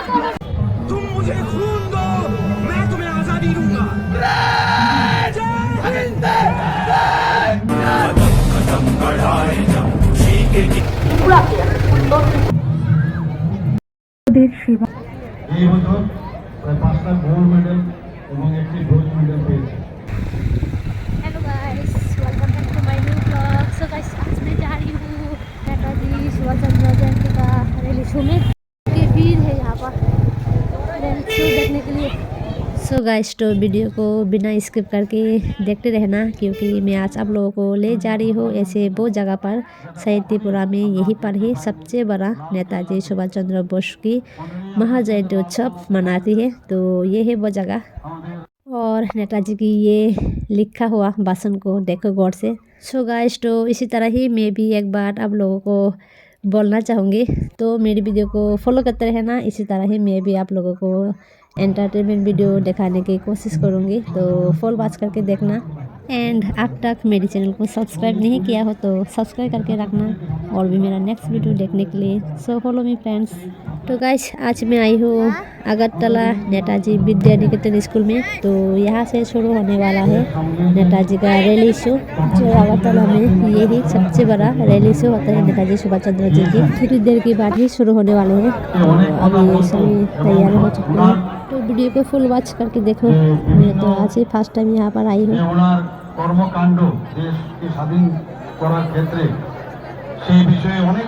तुम मुझे खून दो, मैं तुम्हें आजादी दूंगा। এই বছর প্রায় 5টা গোল্ড মেডেল এবং একটি ব্রোঞ্জ মেডেল পেয়েছে। Hello guys, welcome back to my new blog. So guys, आज मैं जा रही हूँ नेताजी सुभाष चंद्र जयंती का रैली शो में। ये भीड़ है यहाँ पर रैली शो देखने के लिए। सो गाइस, तो वीडियो को बिना स्किप करके देखते रहना, क्योंकि मैं आज आप लोगों को ले जा रही हूँ ऐसे बहुत जगह पर। शहीद त्रिपुरा में यहीं पर ही सबसे बड़ा नेताजी सुभाष चंद्र बोस की महाजयंती उत्सव मनाती है। तो ये है वो जगह, और नेताजी की ये लिखा हुआ भाषण को देखो गौर से। सो गाइस, तो इसी तरह ही मैं भी एक बार आप लोगों को बोलना चाहूँगी, तो मेरी वीडियो को फॉलो करते रहना। इसी तरह ही मैं भी आप लोगों को एंटरटेनमेंट वीडियो दिखाने की कोशिश करूँगी, तो फुल वॉच करके देखना। एंड अब तक मेरे चैनल को सब्सक्राइब नहीं किया हो तो सब्सक्राइब करके रखना, और भी मेरा नेक्स्ट वीडियो देखने के लिए। So follow me friends. तो गाइस, आज मैं आई हूँ अगरतला नेताजी विद्या निकेतन स्कूल में। तो यहाँ से शुरू होने वाला है नेताजी का रैली शो, जो अगरतला में यही सबसे बड़ा रैली शो होता है नेताजी सुभाष चंद्र जी की। थोड़ी देर के बाद ही शुरू होने वाले हैं। तो अभी सभी तैयार हो चुके हैं, तो वीडियो को फुल वॉच करके देखो। मैं तो आज ही फर्स्ट टाइम यहाँ पर आई हूँ। কর্মকাণ্ড দেশকে স্বাধীন করার ক্ষেত্রে সেই বিষয়ে অনেক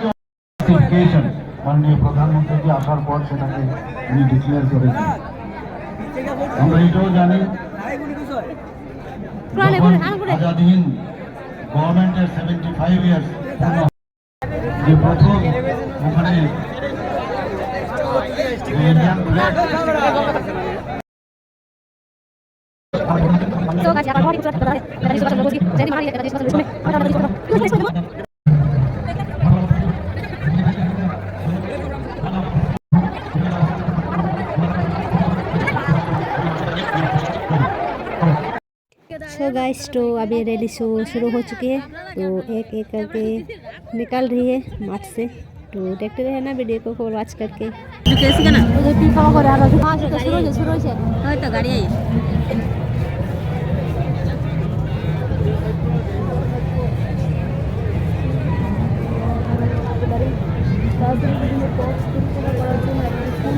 নোটিফিকেশন মাননীয় প্রধানমন্ত্রী আসার পর সেটাকে উনি ডিক্লেয়ার করেছেন। আমরা এটাও জানি আজাদহীন গভর্নমেন্টের 75 ইয়ার্স যে প্রথম ওখানে ইন্ডিয়ান ফ্ল্যাগ तो गाइस, यहाँ पर बहुत ही खूबसूरत नज़ारा है नेताजी सुभाष चंद्र बोस की जयंती मना रही है नेताजी सुभाष चंद्र बोस में। सो गाइस, तो अभी रैली शो शुरू हो चुकी है, तो एक एक करके निकल रही है मार्च से। तो देखते रहे ना वीडियो को फुल वॉच करके। कैसी का ना मुझे पीपा हो रहा है। हाँ, तो शुरू से हाँ तो गाड़ी आई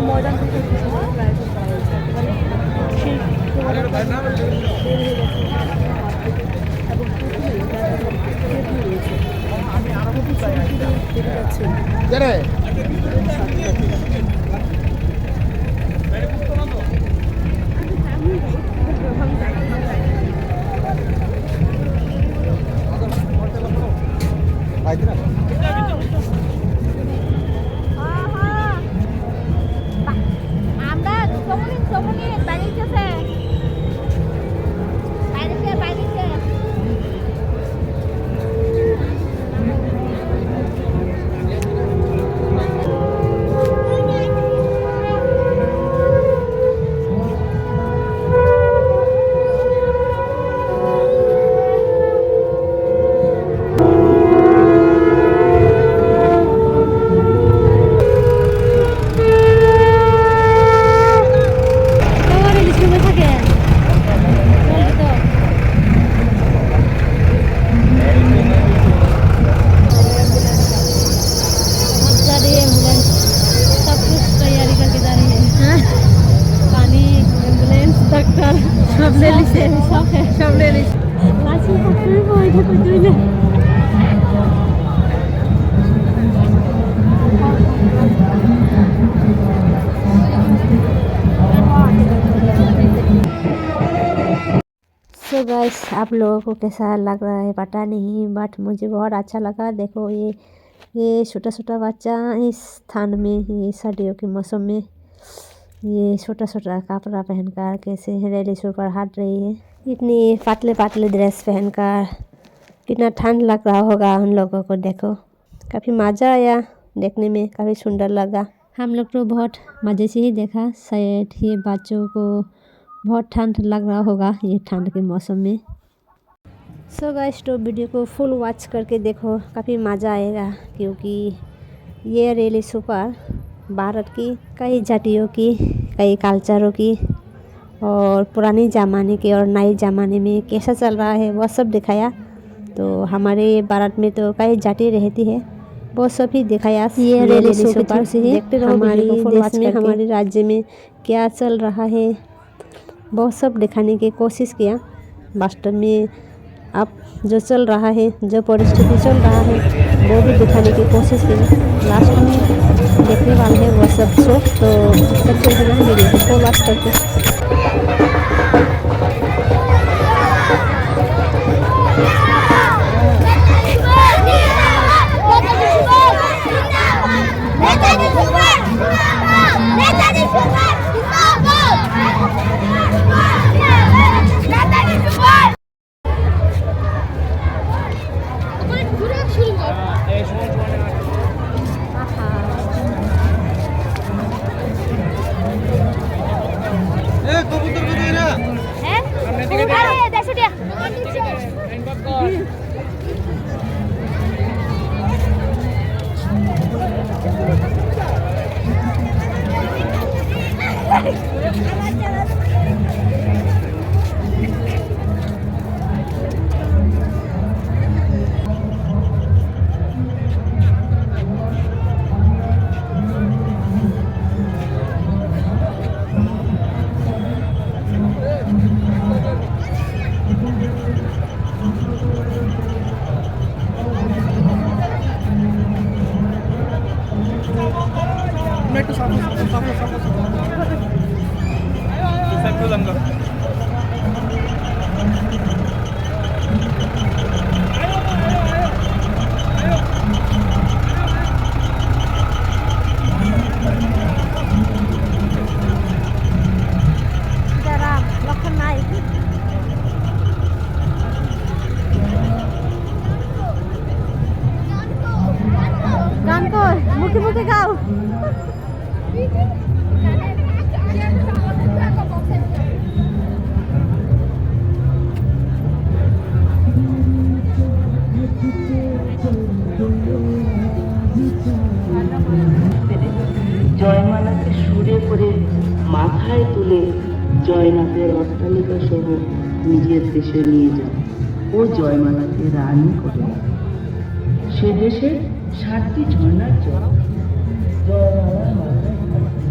ময়দান থেকে আয়োজন করা হয়েছে। আমরা চমনি বাড়িতে বাইরে सब ले ली से सब ले ली लाची पकड़ वो इधर कुछ नहीं है। सो गाइस, आप लोगों को कैसा लग रहा है पता नहीं, बट मुझे बहुत अच्छा लगा। देखो ये छोटा छोटा बच्चा इस ठंड में, ये सर्दियों के मौसम में ये छोटा छोटा कपड़ा पहनकर कैसे रैली शो पर हट रही है। इतनी पातले पातले ड्रेस पहनकर कितना ठंड लग रहा होगा उन लोगों को। देखो, काफ़ी मज़ा आया देखने में, काफ़ी सुंदर लगा। हम लोग तो बहुत मज़े से ही देखा। शायद ये बच्चों को बहुत ठंड लग रहा होगा ये ठंड के मौसम में। सो गाइस, तो वीडियो को फुल वॉच करके देखो, काफ़ी मज़ा आएगा, क्योंकि ये रैली शो पर भारत की कई जातियों की, कई कल्चरों की, और पुराने ज़माने के और नए ज़माने में कैसा चल रहा है वह सब दिखाया। तो हमारे भारत में तो कई जाति रहती है, वो सब ही दिखाया। ये रियलिटी शो पर देखते रहो। हमारे देश में, हमारे राज्य में क्या चल रहा है वो सब दिखाने की कोशिश किया। वास्तव में अब जो चल रहा है, जो परिस्थिति चल रहा है वो भी दिखाने की कोशिश की। लास्ट में देखने वाले हैं वो सब शो। तो सबसे पहले वीडियो को फॉलो करके গান কর, মুখে মুখে গাও। জয়মালাকে সুরে করে মাথায় তুলে জয়নাথের অট্টালিকা সহ নিজের দেশে নিয়ে যান ও জয়মালাকে রানী করে। সে দেশে 7টি ঝর্ণার জল জয়মালার মাথায়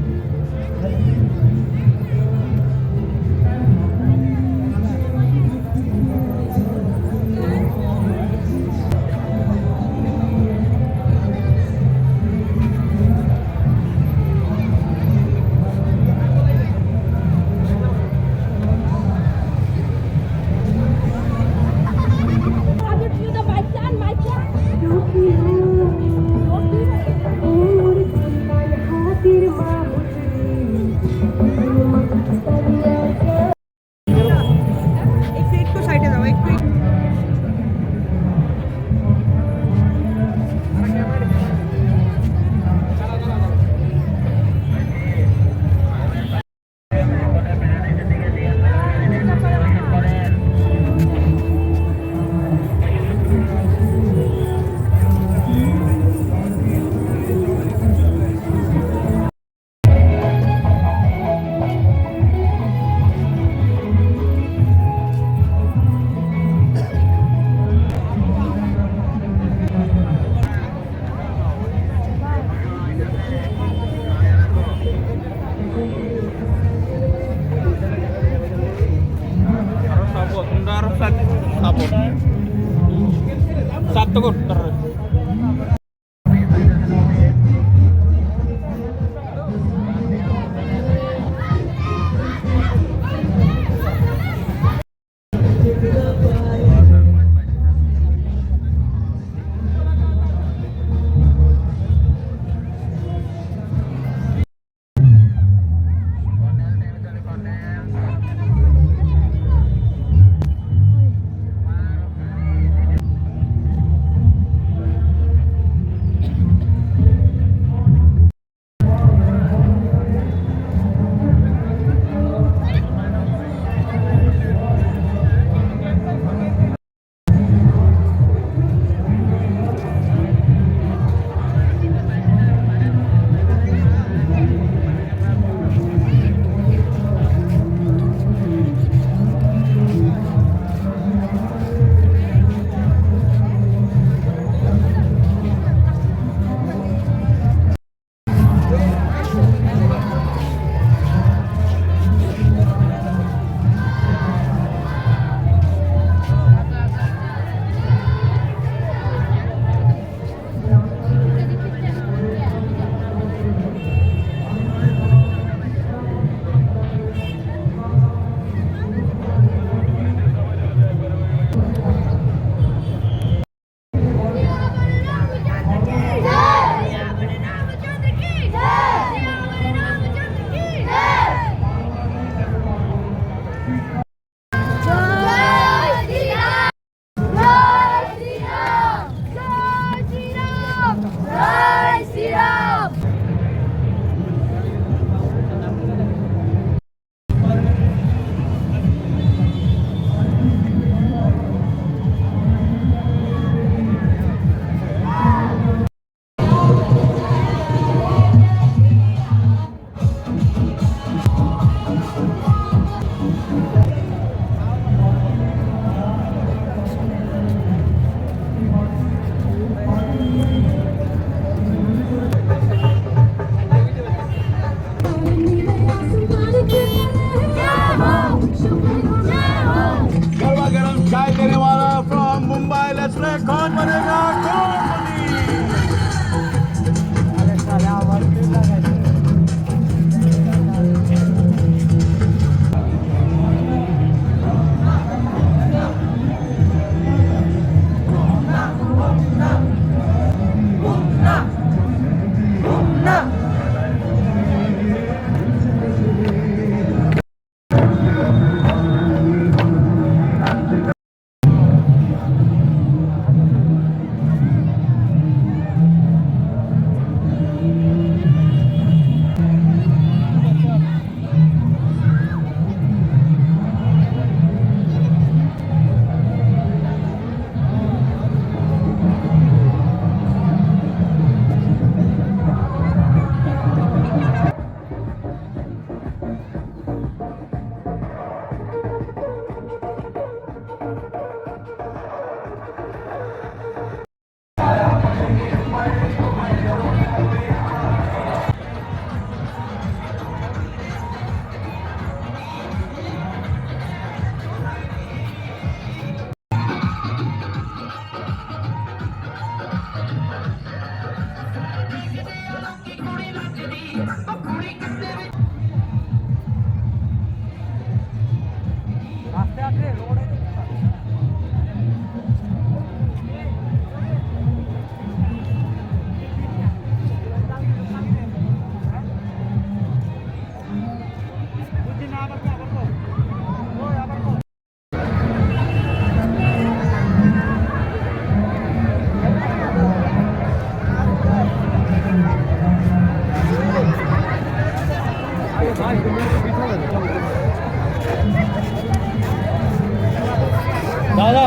দাদা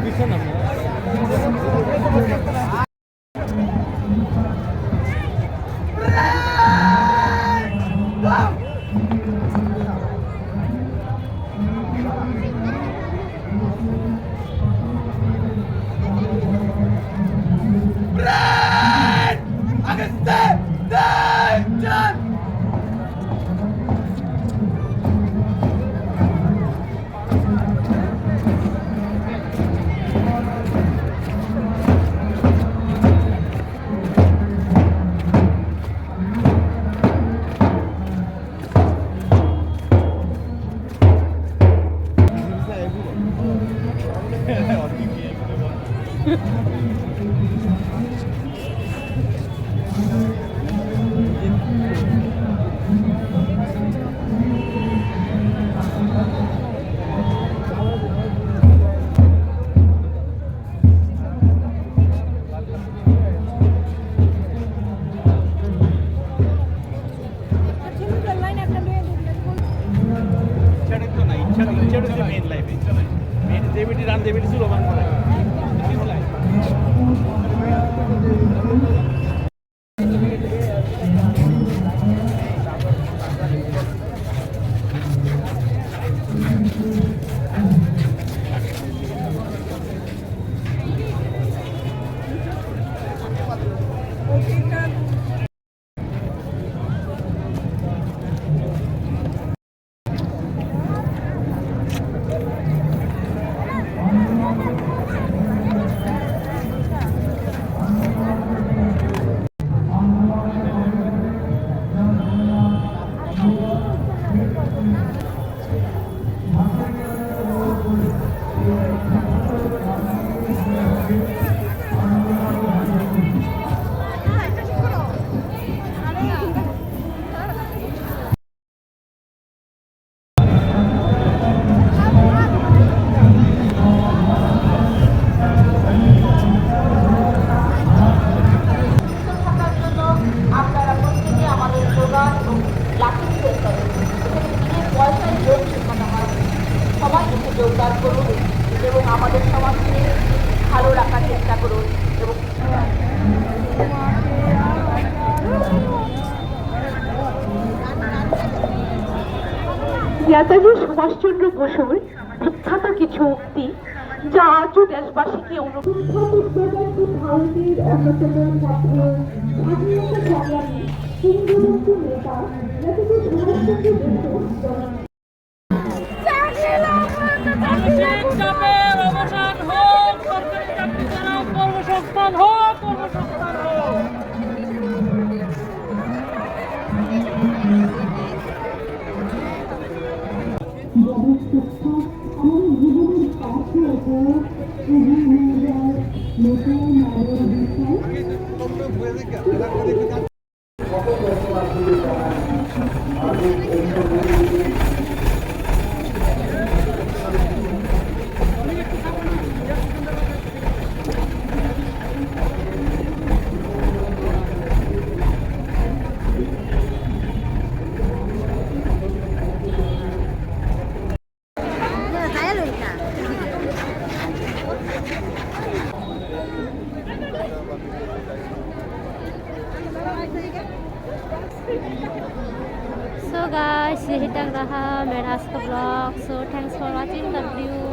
পিছনে মেন লাইফে মেন দেবিটি রান দেবিটি শুরু মান করে সবাই একটু যোগদান করুন এবং আমাদের সমাজকে ভালো রাখার চেষ্টা করুন এবং নেতাজি সুভাষচন্দ্র বসুর বিখ্যাত কিছু উক্তি যা আজও দেশবাসীকে ভারতের অন্যতম ছাত্র স্বাধীনতা সংগ্রামী কিংবদন্তি নেতা নেতাজি সুভাষচন্দ্র বসু অবসান হোক সরকারি চাকরি ছাড়াও কর্মসংস্থান হোক কর্মসংস্থান হোক So guys, यही तक रहा मेरा आज का blog. So thanks for watching the view.